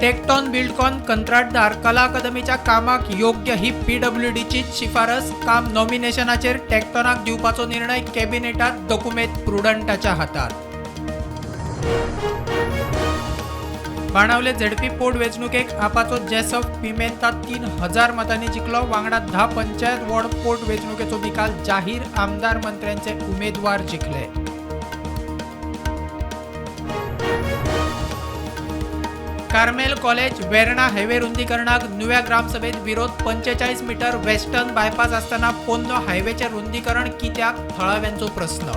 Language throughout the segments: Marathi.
टेक्टॉन बिल्डकॉन कंत्राटदार कला अकादमीच्या कामाक योग्य ही PWDची शिफारस काम नॉमिनेशनाचेर टेक्टॉनाक दिवपाचो निर्णय कॅबिनेटात डॉक्युमेंट प्रुडंटाच्या हातात. बाणावले झेडपी पोटवेंचणुकेक आपाचो जेसफ पिमेंता 3000 मतांनी जिखलो. वांगडा 10 पंचायत वॉर्ड पोटवेंचणुकेचो निकाल जाहीर. आमदार मंत्र्यांचे उमेदवार जिखले. कार्मेल कॉलेज वेर्णा हायवे रुंदीकरणाक नुव्या ग्रामसभेत विरोध. 45 मीटर वेस्टर्न बायपास असताना पोन्नो हायवेचे रुंदीकरण कित्याक? थळाव्यांचो प्रश्न.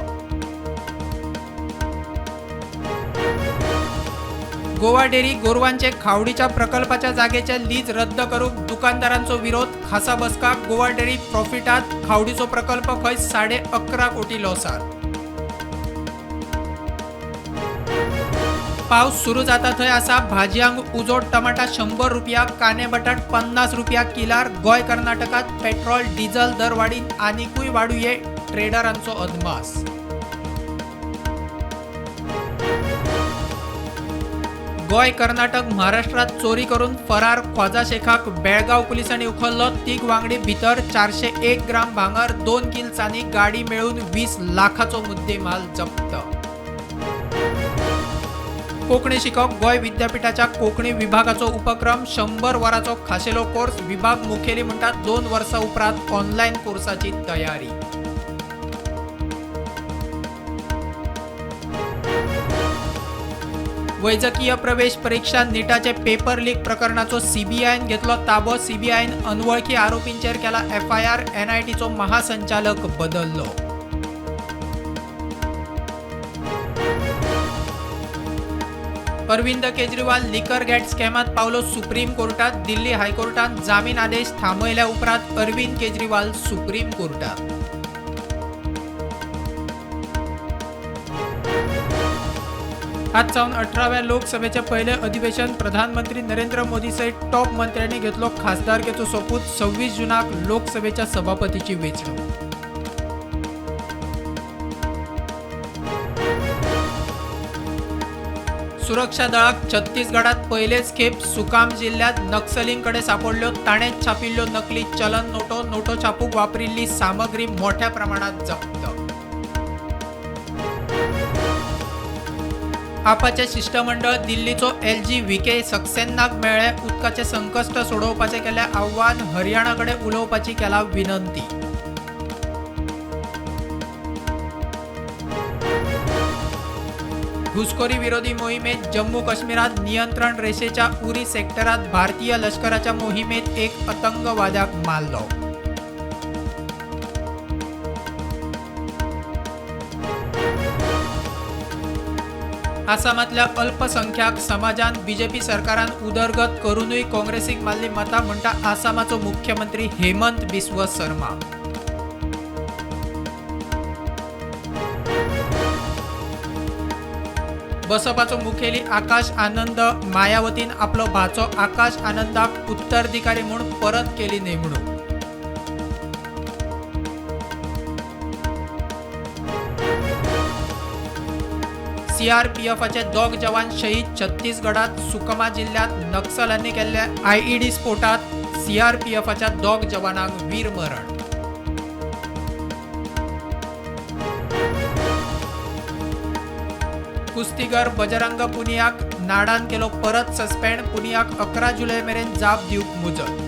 गोवा डेअरी गोरवांचे खावडीच्या प्रकल्पाच्या जागेचे लीज रद्द करूक दुकानदारांचो विरोध. खासा बसका. गोवा डेअरी प्रॉफिटात खावडीचो प्रकल्प खंय 11.5 कोटी लॉसात. पावस सुरू जाता थंय आसा. भाजयांक उजोड. टमाटा 100 रुपया, काने बटाट 50 रुपया किलार. गोय कर्नाटकात पेट्रोल डिझेल दर वाडीन आनीकूय वाडूये. ट्रेडरांचो अदमास. गोय कर्नाटक महाराष्ट्रात चोरी करून फरार ख्वाजा शेखाक बेळगाव पुलिसांनी उखल्लो. तिग वांगडी भितर 401 ग्राम भांगर, 2 किल चांदी, गाडी मेळून 20 लाखाचो मुद्देमाल जप्त. कोंकणी शिकोवप गोय विद्यापीठाच्या कोंकणी विभागाचो उपक्रम. 100 वरांचो खाशेलो कोर्स. विभाग मुखेली म्हणटात 2 वर्सां उपरांत ऑनलायन कोर्साची तयारी. वैजकीय प्रवेश परीक्षा नीटाचे पेपर लीक प्रकरणाचो CBIन घेतलो ताबो. CBIन अनवळखी आरोपींचेर केला FIR. NITचो महासंचालक बदललो. अरविंद केजरीवाल लिकर गॅट स्कॅमात पावलो सुप्रीम कोर्टात. दिल्ली हायकोर्टान जामीन आदेश थांबयल्या उपरांत अरविंद केजरीवाल सुप्रीम कोर्टात. आज जावन 18व्या लोकसभेचे पहिले अधिवेशन. प्रधानमंत्री नरेंद्र मोदी सयत टॉप मंत्र्यांनी घेतलो खासदारकेचो सोपूत. 26 जूनाक लोकसभेच्या सभापतीची वेंचणूक. सुरक्षा दळाक छत्तीसगडात पहिलेच खेप. सुकाम जिल्ह्यात नक्सलींकडे सापडल्यो ताणेच छापिल्ल्यो नकली चलन नोटो. नोटो छापूक वापरिल्ली सामग्री मोठ्या प्रमाणात जप्त. आपाचे शिष्टमंडळ दिल्लीचो LG VK सक्सेनाक मेळ्ळे. उदकाचे संकश्ट सोडोवपाचे केले आव्हान. हरियाणाकडे उलोवपाची केला विनंती. घुसखोरी विरोधी मोहिमेत जम्मू काश्मीरात नियंत्रण रेषेच्या उरी सेक्टरात भारतीय लष्कराच्या मोहिमेत एक आतंकवाद्याक मारलो. आसामातल्या अल्पसंख्याक समाजान BJP सरकारान उदरगत करूनय काँग्रेसीक मारली मतां म्हणटा आसामाचो मुख्यमंत्री हेमंत बिस्व शर्मा. बसपाचो मुखेली आकाश आनंद. मायावतीन आपलो भाचो आकाश आनंदाक उत्तराधिकारी म्हूण परत केली नेमणूक. CRPFचे 2 जवान शहीद. छत्तीसगडात सुकमा जिल्ह्यात नक्सलांनी केल्ल्या IED स्फोटात CRPFच्या 2 जवानांक वीरमरण. कुस्तीगर बजरंग पुनियाक नाडान केलो परत सस्पेंड. पुनियाक 11 जुलै मेरेन जाप दिवंक मुजत.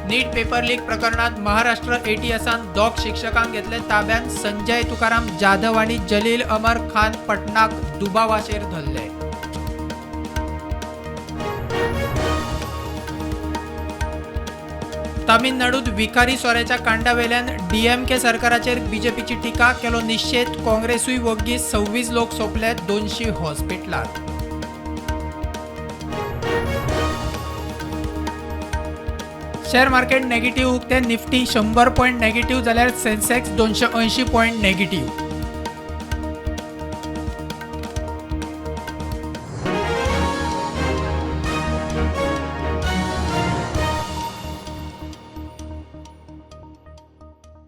नीट पेपर लीक प्रकरणात महाराष्ट्र ATSन 2 शिक्षकांक घेतले ताब्यात. संजय तुकाराम जाधव आणि जलील अमर खान पटनाक दुबावाचेर धरले. तामिळनाडूत विखारी सोऱ्याच्या कांडावेल्यान DMK सरकाराचेर BJPची टिका. केलो निषेध. काँग्रेसूय वग्गी. 26 लोक सोंपले. 200 हॉस्पिटलात. शेअर मार्केट नेगेटिव्ह उक्ते. निफ्टी 100 पॉइंट नेगेटिव्ह जाल्यार सेन्सेक्स 280 पॉइंट नेगेटिव्ह.